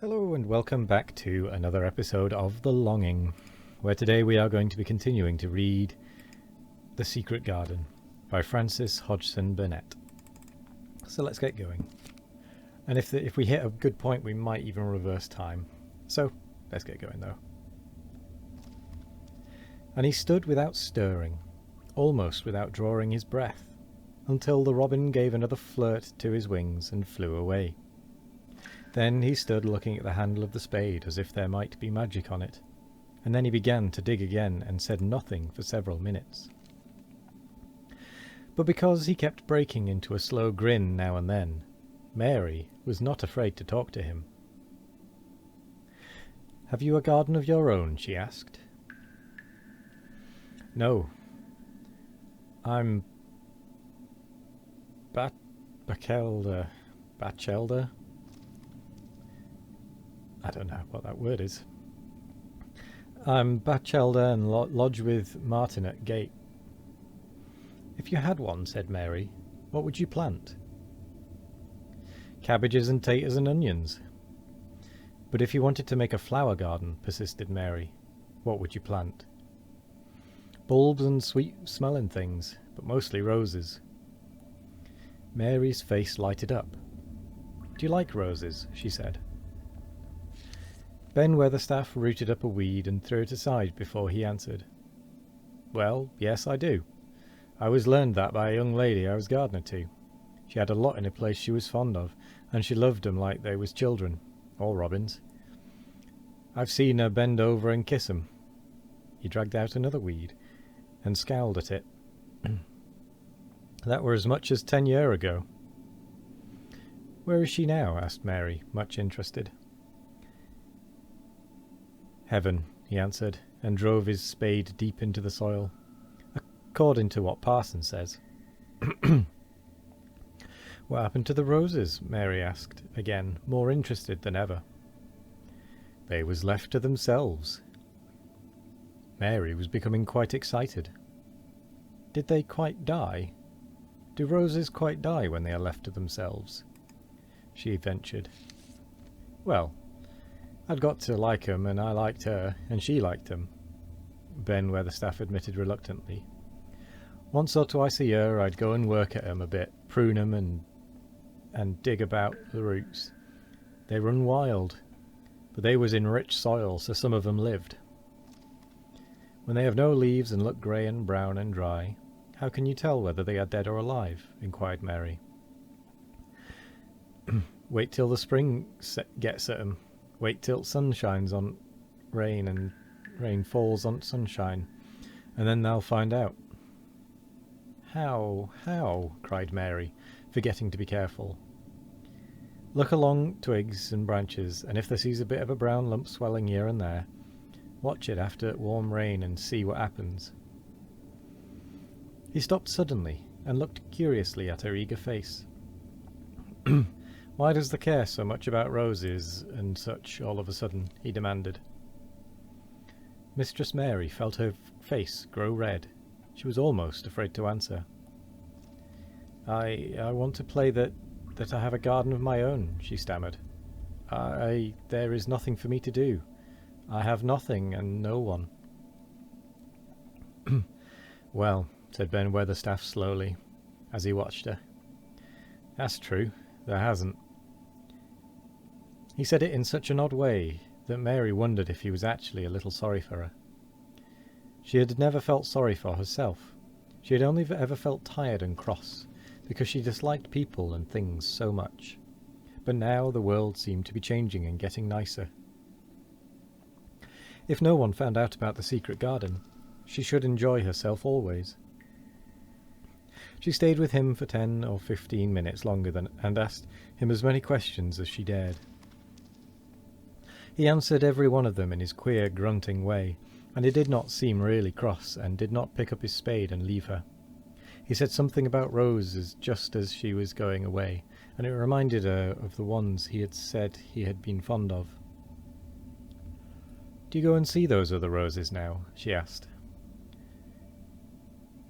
Hello and welcome back to another episode of The Longing, where today we are going to be continuing to read The Secret Garden by Frances Hodgson Burnett. So let's get going. And if we hit a good point, we might even reverse time. So let's get going though. And he stood without stirring, almost without drawing his breath, until the robin gave another flirt to his wings and flew away. Then he stood looking at the handle of the spade as if there might be magic on it, and then he began to dig again and said nothing for several minutes. But because he kept breaking into a slow grin now and then, Mary was not afraid to talk to him. "Have you a garden of your own?" she asked. "No. I'm Bachelder. I don't know what that word is. I'm Bachelder and lodge with Martin at Gate." "If you had one," said Mary, "what would you plant?" "Cabbages and taters and onions." "But if you wanted to make a flower garden," persisted Mary, "what would you plant?" "Bulbs and sweet-smelling things, but mostly roses." Mary's face lighted up. "Do you like roses?" she said. Ben Weatherstaff rooted up a weed and threw it aside before he answered. "Well, yes, I do. I was learned that by a young lady I was gardener to. She had a lot in a place she was fond of, and she loved 'em like they was children, or robins. I've seen her bend over and kiss 'em." He dragged out another weed, and scowled at it. "That were as much as 10 year ago." "Where is she now?" asked Mary, much interested. "Heaven," he answered, and drove his spade deep into the soil. "According to what parson says." "What happened to the roses?" Mary asked, again, more interested than ever. "They was left to themselves." Mary was becoming quite excited. "Did they quite die? Do roses quite die when they are left to themselves?" she ventured. "Well, I'd got to like 'em, and I liked her, and she liked 'em," Ben Weatherstaff admitted reluctantly. "Once or twice a year I'd go and work at 'em a bit, prune 'em and dig about the roots. They run wild, but they was in rich soil, so some of 'em lived." "When they have no leaves and look grey and brown and dry, how can you tell whether they are dead or alive?" inquired Mary. "Wait till the spring gets at 'em. Wait till sun shines on rain and rain falls on sunshine, and then they'll find out." How?" cried Mary, forgetting to be careful. "Look along twigs and branches, and if they sees a bit of a brown lump swelling here and there, watch it after warm rain and see what happens." He stopped suddenly and looked curiously at her eager face. "Why does the care so much about roses and such all of a sudden?" he demanded. Mistress Mary felt her face grow red. She was almost afraid to answer. I want to play that I have a garden of my own," she stammered. There is nothing for me to do. I have nothing and no one." "Well," said Ben Weatherstaff slowly, as he watched her, "that's true, there hasn't." He said it in such an odd way that Mary wondered if he was actually a little sorry for her. She had never felt sorry for herself. She had only ever felt tired and cross, because she disliked people and things so much. But now the world seemed to be changing and getting nicer. If no one found out about the secret garden, she should enjoy herself always. She stayed with him for 10 or 15 minutes longer and asked him as many questions as she dared. He answered every one of them in his queer, grunting way, and he did not seem really cross, and did not pick up his spade and leave her. He said something about roses just as she was going away, and it reminded her of the ones he had said he had been fond of. "Do you go and see those other roses now?" she asked.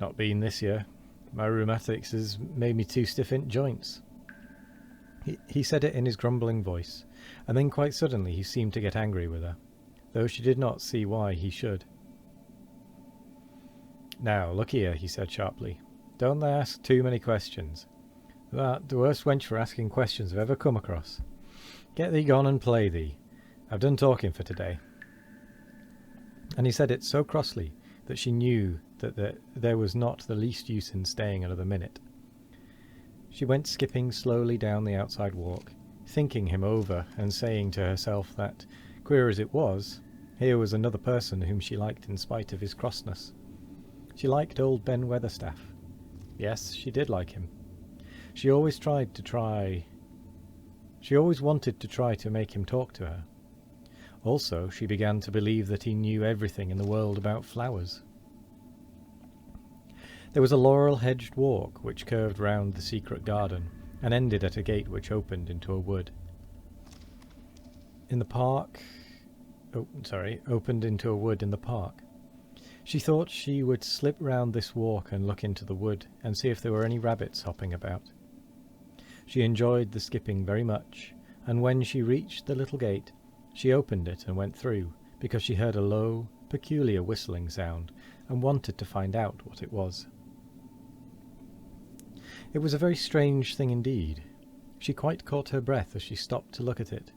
"Not been this year. My rheumatics has made me too stiff in joints." He said it in his grumbling voice, And then quite suddenly he seemed to get angry with her, though she did not see why he should. "Now, look here," he said sharply. "Don't they ask too many questions? That the worst wench for asking questions I've ever come across. Get thee gone and play thee. I've done talking for today." And he said it so crossly that she knew that there was not the least use in staying another minute. She went skipping slowly down the outside walk, thinking him over and saying to herself that, queer as it was, here was another person whom she liked in spite of his crossness. She liked old Ben Weatherstaff. Yes, she did like him. She always wanted to try to make him talk to her. Also, she began to believe that he knew everything in the world about flowers. There was a laurel-hedged walk which curved round the secret garden and ended at a gate which opened into a wood. Opened into a wood in the park. She thought she would slip round this walk and look into the wood and see if there were any rabbits hopping about. She enjoyed the skipping very much, and when she reached the little gate, she opened it and went through, because she heard a low, peculiar whistling sound, and wanted to find out what it was. It was a very strange thing indeed. She quite caught her breath as she stopped to look at it.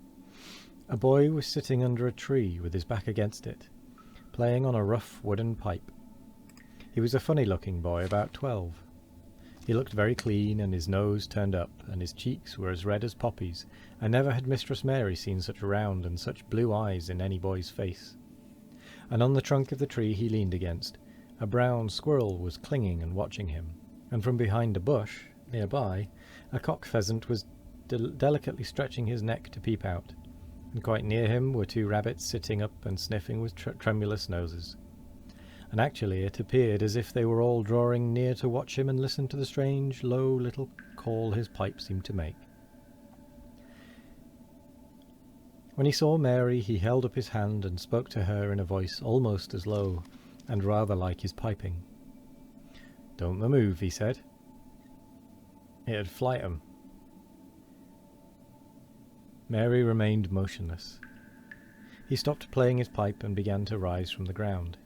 A boy was sitting under a tree with his back against it, playing on a rough wooden pipe. He was a funny-looking boy, about 12. He looked very clean, and his nose turned up, and his cheeks were as red as poppies, and never had Mistress Mary seen such round and such blue eyes in any boy's face. And on the trunk of the tree he leaned against, a brown squirrel was clinging and watching him, and from behind a bush, nearby, a cock pheasant was delicately stretching his neck to peep out, and quite near him were 2 rabbits sitting up and sniffing with tremulous noses. And actually it appeared as if they were all drawing near to watch him and listen to the strange, low little call his pipe seemed to make. When he saw Mary, he held up his hand and spoke to her in a voice almost as low, and rather like his piping. "Don't the move," he said. "It'd flight 'em." Mary remained motionless. He stopped playing his pipe and began to rise from the ground.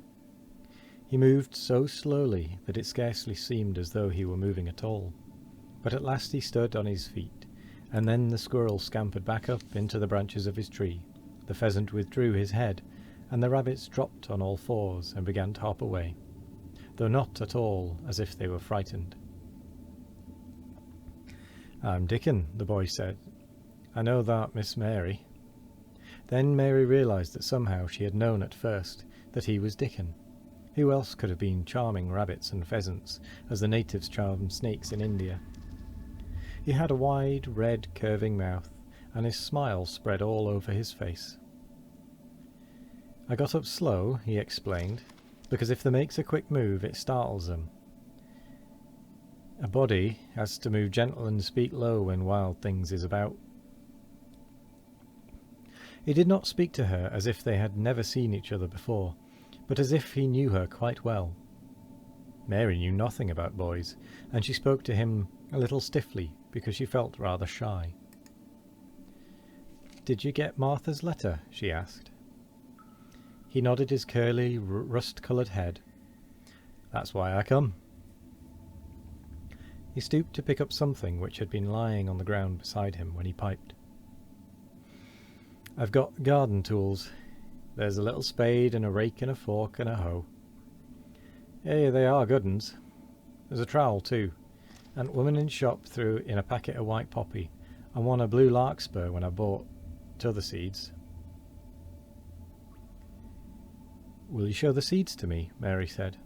He moved so slowly that it scarcely seemed as though he were moving at all, but at last he stood on his feet, and then the squirrel scampered back up into the branches of his tree, the pheasant withdrew his head, and the rabbits dropped on all fours and began to hop away, though not at all as if they were frightened. "I'm Dickon," the boy said. "I know that, Miss Mary." Then Mary realised that somehow she had known at first that he was Dickon. Who else could have been charming rabbits and pheasants, as the natives charm snakes in India? He had a wide, red, curving mouth, and his smile spread all over his face. "I got up slow," he explained, "because if they makes a quick move, it startles them. A body has to move gentle and speak low when wild things is about." He did not speak to her as if they had never seen each other before, but as if he knew her quite well. Mary knew nothing about boys, and she spoke to him a little stiffly because she felt rather shy. "Did you get Martha's letter?" she asked. He nodded his curly, rust-coloured head. "That's why I come." He stooped to pick up something which had been lying on the ground beside him when he piped. "I've got garden tools. There's a little spade and a rake and a fork and a hoe. Hey, they are good uns. There's a trowel too, and woman in shop threw in a packet of white poppy, and won a blue larkspur when I bought t'other seeds." "Will you show the seeds to me?" Mary said.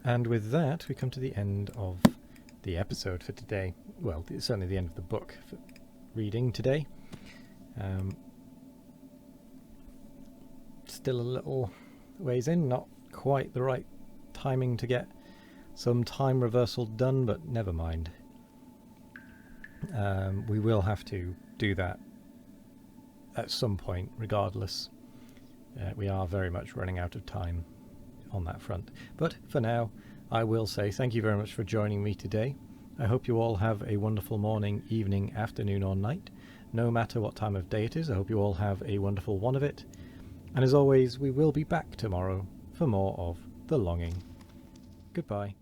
And with that, we come to the end of the episode for today. Well, it's certainly the end of the book for reading today. Still a little ways in, not quite the right timing to get some time reversal done, but never mind. We will have to do that at some point regardless. We are very much running out of time on that front. But for now, I will say thank you very much for joining me today. I hope you all have a wonderful morning, evening, afternoon or night. No matter what time of day it is, I hope you all have a wonderful one of it. And as always, we will be back tomorrow for more of The Longing. Goodbye.